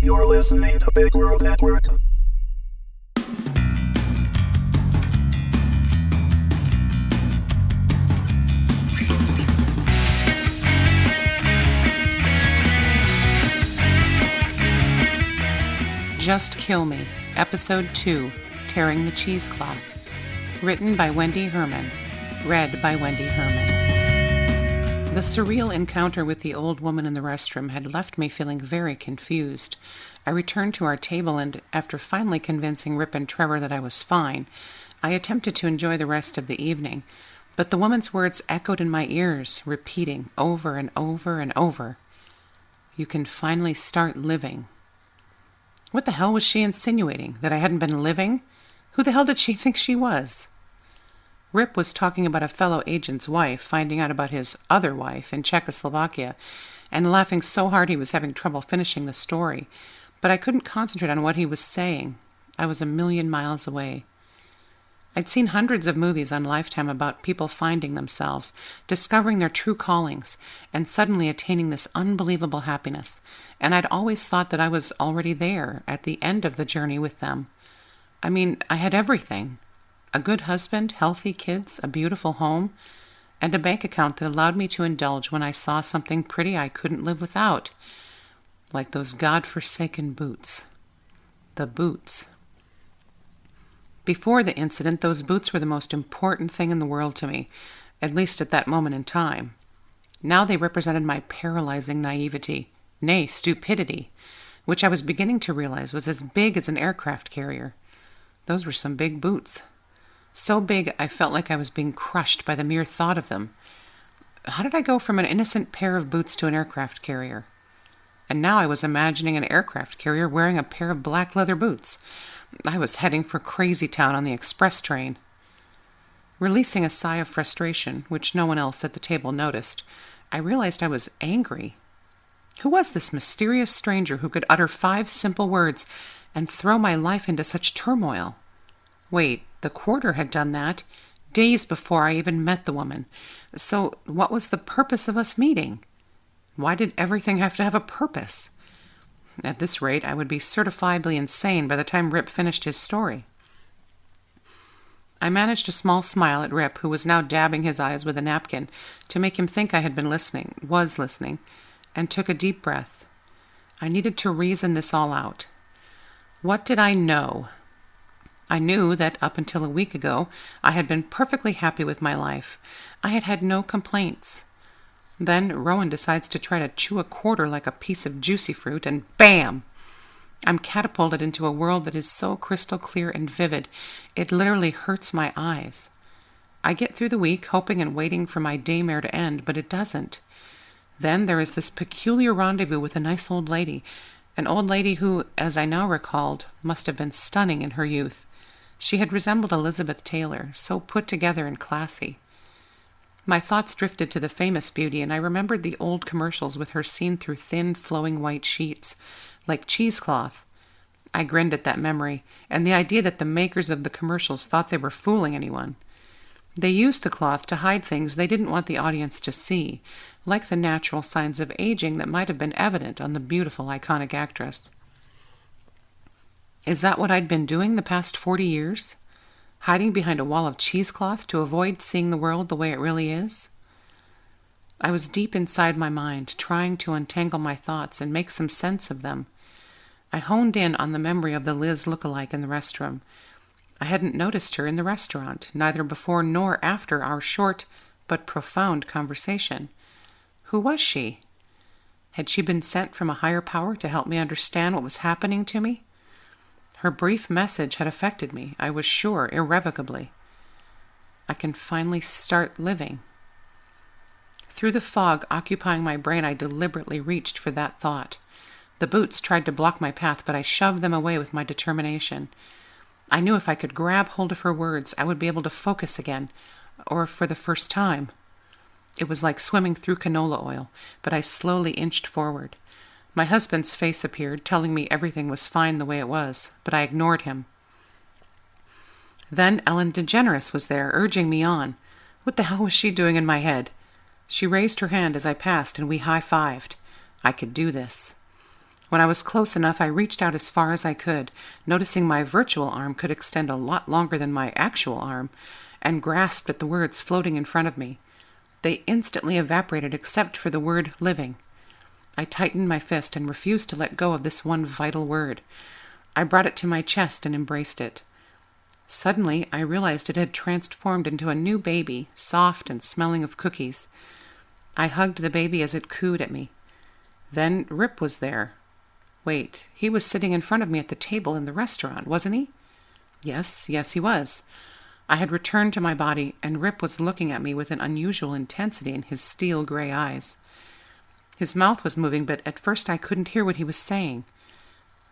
You're listening to Big World Network. Just Kill Me, Episode 2, Tearing the Cheesecloth. Written by Wendy Herman. Read by Wendy Herman. The surreal encounter with the old woman in the restroom had left me feeling very confused. I returned to our table and, after finally convincing Rip and Trevor that I was fine, I attempted to enjoy the rest of the evening. But the woman's words echoed in my ears, repeating over and over and over. You can finally start living. What the hell was she insinuating? That I hadn't been living? Who the hell did she think she was? Rip was talking about a fellow agent's wife finding out about his other wife in Czechoslovakia and laughing so hard he was having trouble finishing the story. But I couldn't concentrate on what he was saying. I was a million miles away. I'd seen hundreds of movies on Lifetime about people finding themselves, discovering their true callings, and suddenly attaining this unbelievable happiness, and I'd always thought that I was already there, at the end of the journey with them. I mean, I had everything. A good husband, healthy kids, a beautiful home, and a bank account that allowed me to indulge when I saw something pretty I couldn't live without. Like those God-forsaken boots. The boots. Before the incident, those boots were the most important thing in the world to me, at least at that moment in time. Now they represented my paralyzing naivety, nay, stupidity, which I was beginning to realize was as big as an aircraft carrier. Those were some big boots. So big I felt like I was being crushed by the mere thought of them. How did I go from an innocent pair of boots to an aircraft carrier? And now I was imagining an aircraft carrier wearing a pair of black leather boots. I was heading for Crazy Town on the express train. Releasing a sigh of frustration, which no one else at the table noticed, I realized I was angry. Who was this mysterious stranger who could utter 5 simple words and throw my life into such turmoil? Wait, the quarter had done that, days before I even met the woman. So what was the purpose of us meeting? Why did everything have to have a purpose? At this rate, I would be certifiably insane by the time Rip finished his story. I managed a small smile at Rip, who was now dabbing his eyes with a napkin, to make him think I had been listening, and took a deep breath. I needed to reason this all out. What did I know? I knew that up until a week ago, I had been perfectly happy with my life. I had had no complaints. Then Rowan decides to try to chew a quarter like a piece of juicy fruit, and bam! I'm catapulted into a world that is so crystal clear and vivid, it literally hurts my eyes. I get through the week hoping and waiting for my daymare to end, but it doesn't. Then there is this peculiar rendezvous with a nice old lady, an old lady who, as I now recalled, must have been stunning in her youth. She had resembled Elizabeth Taylor, so put together and classy. My thoughts drifted to the famous beauty, and I remembered the old commercials with her seen through thin, flowing white sheets, like cheesecloth. I grinned at that memory, and the idea that the makers of the commercials thought they were fooling anyone. They used the cloth to hide things they didn't want the audience to see, like the natural signs of aging that might have been evident on the beautiful, iconic actress. Is that what I'd been doing the past 40 years? Hiding behind a wall of cheesecloth to avoid seeing the world the way it really is? I was deep inside my mind, trying to untangle my thoughts and make some sense of them. I honed in on the memory of the Liz lookalike in the restroom. I hadn't noticed her in the restaurant, neither before nor after our short but profound conversation. Who was she? Had she been sent from a higher power to help me understand what was happening to me? Her brief message had affected me, I was sure, irrevocably. I can finally start living. Through the fog occupying my brain, I deliberately reached for that thought. The boots tried to block my path, but I shoved them away with my determination. I knew if I could grab hold of her words, I would be able to focus again, or for the first time. It was like swimming through canola oil, but I slowly inched forward. My husband's face appeared, telling me everything was fine the way it was, but I ignored him. Then Ellen DeGeneres was there, urging me on. What the hell was she doing in my head? She raised her hand as I passed, and we high-fived. I could do this. When I was close enough, I reached out as far as I could, noticing my virtual arm could extend a lot longer than my actual arm, and grasped at the words floating in front of me. They instantly evaporated except for the word living. I tightened my fist and refused to let go of this one vital word. I brought it to my chest and embraced it. Suddenly, I realized it had transformed into a new baby, soft and smelling of cookies. I hugged the baby as it cooed at me. Then Rip was there. Wait, he was sitting in front of me at the table in the restaurant, wasn't he? Yes, he was. I had returned to my body, and Rip was looking at me with an unusual intensity in his steel gray eyes. His mouth was moving, but at first I couldn't hear what he was saying.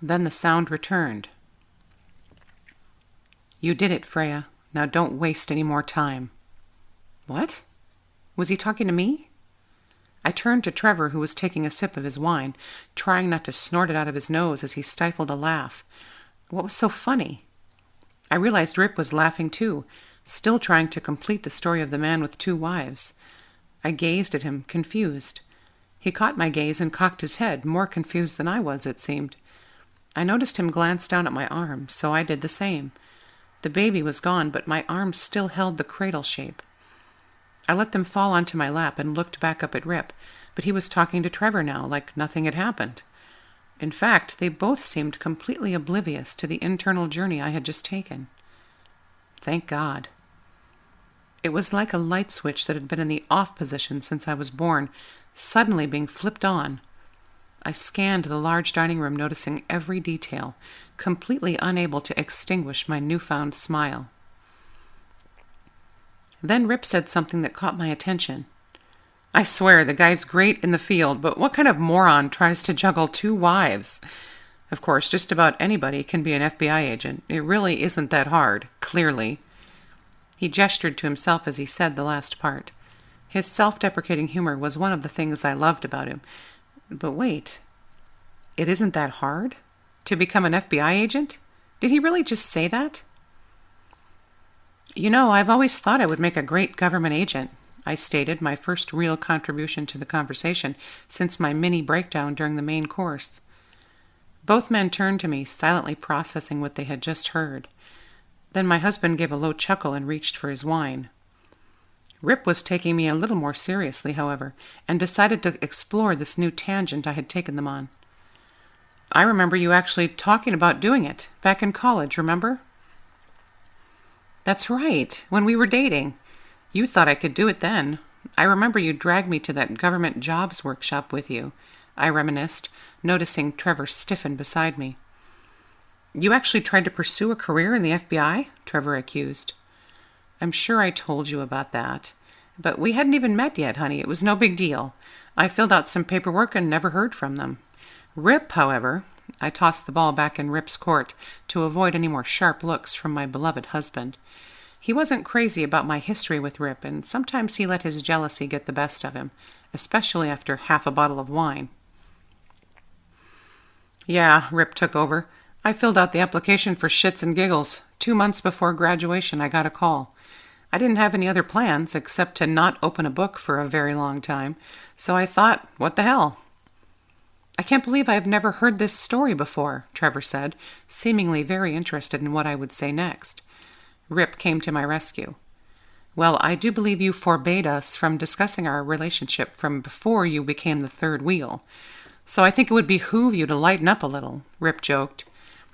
Then the sound returned. You did it, Freya. Now don't waste any more time. What? Was he talking to me? I turned to Trevor, who was taking a sip of his wine, trying not to snort it out of his nose as he stifled a laugh. What was so funny? I realized Rip was laughing too, still trying to complete the story of the man with 2 wives. I gazed at him, confused. He caught my gaze and cocked his head, more confused than I was, it seemed. I noticed him glance down at my arm, so I did the same. The baby was gone, but my arm still held the cradle shape. I let them fall onto my lap and looked back up at Rip, but he was talking to Trevor now, like nothing had happened. In fact, they both seemed completely oblivious to the internal journey I had just taken. Thank God. It was like a light switch that had been in the off position since I was born, suddenly being flipped on. I scanned the large dining room, noticing every detail, completely unable to extinguish my newfound smile. Then Rip said something that caught my attention. I swear, the guy's great in the field, but what kind of moron tries to juggle 2 wives? Of course, just about anybody can be an FBI agent. It really isn't that hard, clearly. He gestured to himself as he said the last part. His self-deprecating humor was one of the things I loved about him. But wait, it isn't that hard? To become an FBI agent? Did he really just say that? You know, I've always thought I would make a great government agent, I stated, my first real contribution to the conversation since my mini breakdown during the main course. Both men turned to me, silently processing what they had just heard. Then my husband gave a low chuckle and reached for his wine. Rip was taking me a little more seriously, however, and decided to explore this new tangent I had taken them on. I remember you actually talking about doing it, back in college, remember? That's right, when we were dating. You thought I could do it then. I remember you dragged me to that government jobs workshop with you, I reminisced, noticing Trevor stiffen beside me. You actually tried to pursue a career in the FBI? Trevor accused. I'm sure I told you about that. But we hadn't even met yet, honey. It was no big deal. I filled out some paperwork and never heard from them. Rip, however, I tossed the ball back in Rip's court to avoid any more sharp looks from my beloved husband. He wasn't crazy about my history with Rip, and sometimes he let his jealousy get the best of him, especially after half a bottle of wine. Yeah, Rip took over. I filled out the application for shits and giggles. 2 months before graduation, I got a call. I didn't have any other plans except to not open a book for a very long time, so I thought, what the hell? I can't believe I have never heard this story before, Trevor said, seemingly very interested in what I would say next. Rip came to my rescue. Well, I do believe you forbade us from discussing our relationship from before you became the third wheel. So I think it would behoove you to lighten up a little, Rip joked.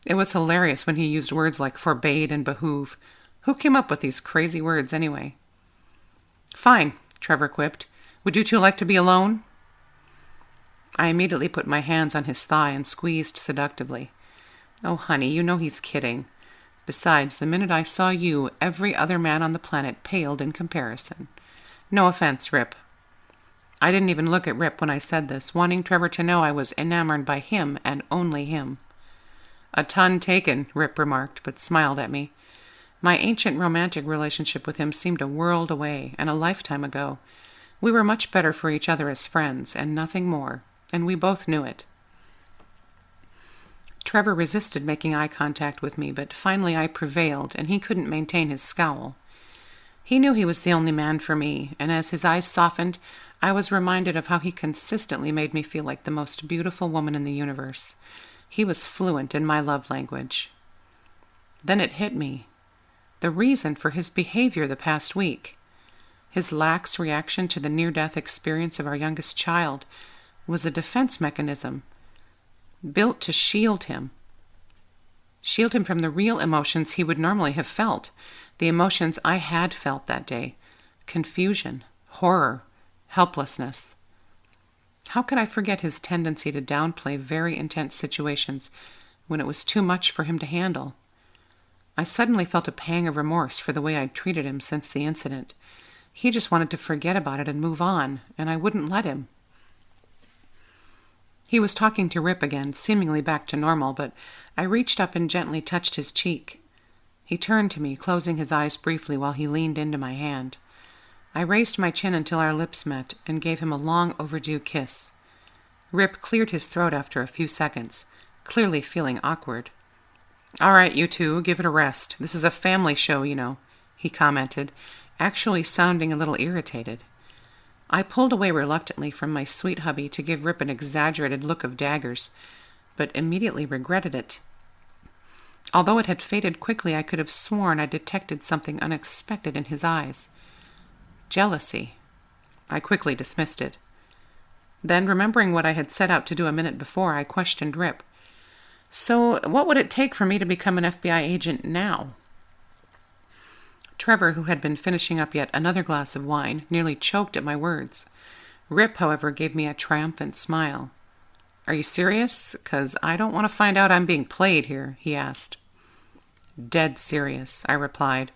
It was hilarious when he used words like forbade and behoove. Who came up with these crazy words anyway? Fine, Trevor quipped. Would you two like to be alone? I immediately put my hands on his thigh and squeezed seductively. Oh, honey, you know he's kidding. Besides, the minute I saw you, every other man on the planet paled in comparison. No offense, Rip. I didn't even look at Rip when I said this, wanting Trevor to know I was enamored by him and only him. A ton taken, Rip remarked, but smiled at me. My ancient romantic relationship with him seemed a world away and a lifetime ago. We were much better for each other as friends, and nothing more, and we both knew it. Trevor resisted making eye contact with me, but finally I prevailed, and he couldn't maintain his scowl. He knew he was the only man for me, and as his eyes softened, I was reminded of how he consistently made me feel like the most beautiful woman in the universe. He was fluent in my love language. Then it hit me. The reason for his behavior the past week, his lax reaction to the near-death experience of our youngest child, was a defense mechanism built to shield him from the real emotions he would normally have felt, the emotions I had felt that day: confusion, horror, helplessness. How could I forget his tendency to downplay very intense situations when it was too much for him to handle? I suddenly felt a pang of remorse for the way I'd treated him since the incident. He just wanted to forget about it and move on, and I wouldn't let him. He was talking to Rip again, seemingly back to normal, but I reached up and gently touched his cheek. He turned to me, closing his eyes briefly while he leaned into my hand. I raised my chin until our lips met and gave him a long overdue kiss. Rip cleared his throat after a few seconds, clearly feeling awkward. "All right, you two, give it a rest. This is a family show, you know," he commented, actually sounding a little irritated. I pulled away reluctantly from my sweet hubby to give Rip an exaggerated look of daggers, but immediately regretted it. Although it had faded quickly, I could have sworn I detected something unexpected in his eyes. Jealousy. I quickly dismissed it. Then, remembering what I had set out to do a minute before, I questioned Rip. "So, what would it take for me to become an FBI agent now?" Trevor, who had been finishing up yet another glass of wine, nearly choked at my words. Rip, however, gave me a triumphant smile. "Are you serious? 'Cause I don't want to find out I'm being played here," he asked. "Dead serious," I replied.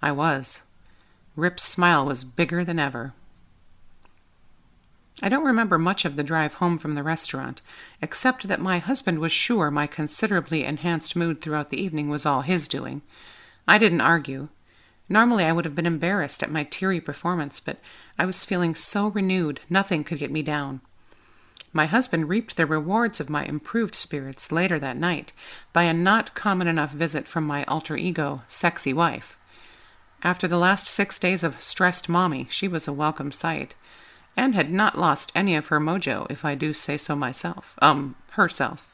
I was. Rip's smile was bigger than ever. I don't remember much of the drive home from the restaurant, except that my husband was sure my considerably enhanced mood throughout the evening was all his doing. I didn't argue. Normally I would have been embarrassed at my teary performance, but I was feeling so renewed, nothing could get me down. My husband reaped the rewards of my improved spirits later that night by a not common enough visit from my alter ego, sexy wife. After the last 6 days of stressed mommy, she was a welcome sight, and had not lost any of her mojo, if I do say so myself. Herself.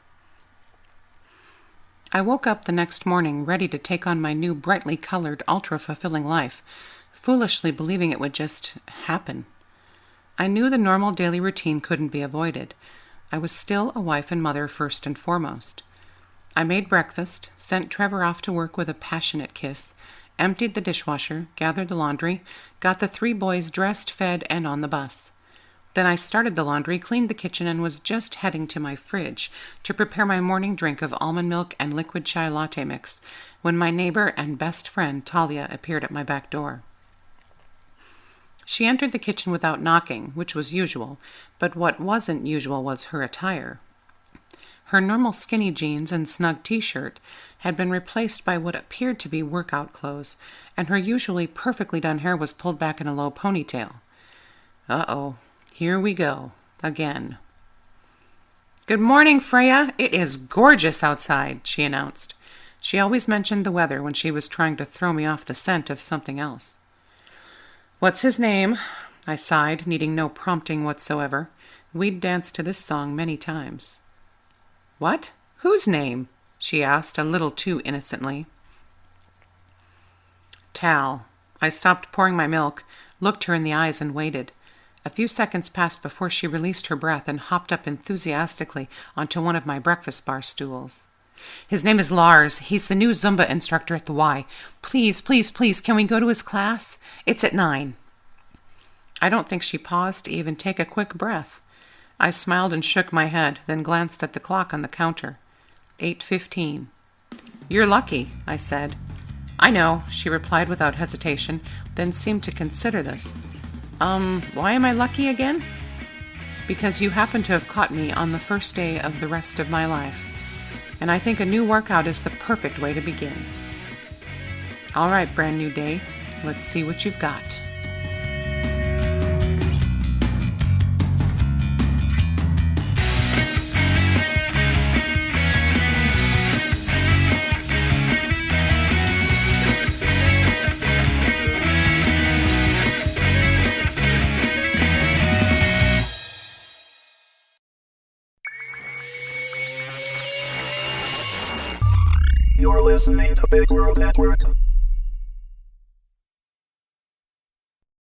I woke up the next morning ready to take on my new brightly colored, ultra-fulfilling life, foolishly believing it would just happen. I knew the normal daily routine couldn't be avoided. I was still a wife and mother first and foremost. I made breakfast, sent Trevor off to work with a passionate kiss, emptied the dishwasher, gathered the laundry, got the 3 boys dressed, fed, and on the bus. Then I started the laundry, cleaned the kitchen, and was just heading to my fridge to prepare my morning drink of almond milk and liquid chai latte mix when my neighbor and best friend, Talia, appeared at my back door. She entered the kitchen without knocking, which was usual, but what wasn't usual was her attire. Her normal skinny jeans and snug t-shirt had been replaced by what appeared to be workout clothes, and her usually perfectly done hair was pulled back in a low ponytail. Uh-oh, here we go, again. "Good morning, Freya. It is gorgeous outside," she announced. She always mentioned the weather when she was trying to throw me off the scent of something else. "What's his name?" I sighed, needing no prompting whatsoever. We'd danced to this song many times. "What? Whose name?" she asked, a little too innocently. "Tal." I stopped pouring my milk, looked her in the eyes, and waited. A few seconds passed before she released her breath and hopped up enthusiastically onto one of my breakfast bar stools. "His name is Lars. He's the new Zumba instructor at the Y. Please, please, please, can we go to his class? It's at 9. I don't think she paused to even take a quick breath. I smiled and shook my head, then glanced at the clock on the counter. 8:15. "You're lucky," I said. "I know," she replied without hesitation, then seemed to consider this. Why am I lucky again?" "Because you happen to have caught me on the first day of the rest of my life. And I think a new workout is the perfect way to begin." "All right, brand new day. Let's see what you've got." You're listening to Big World Network.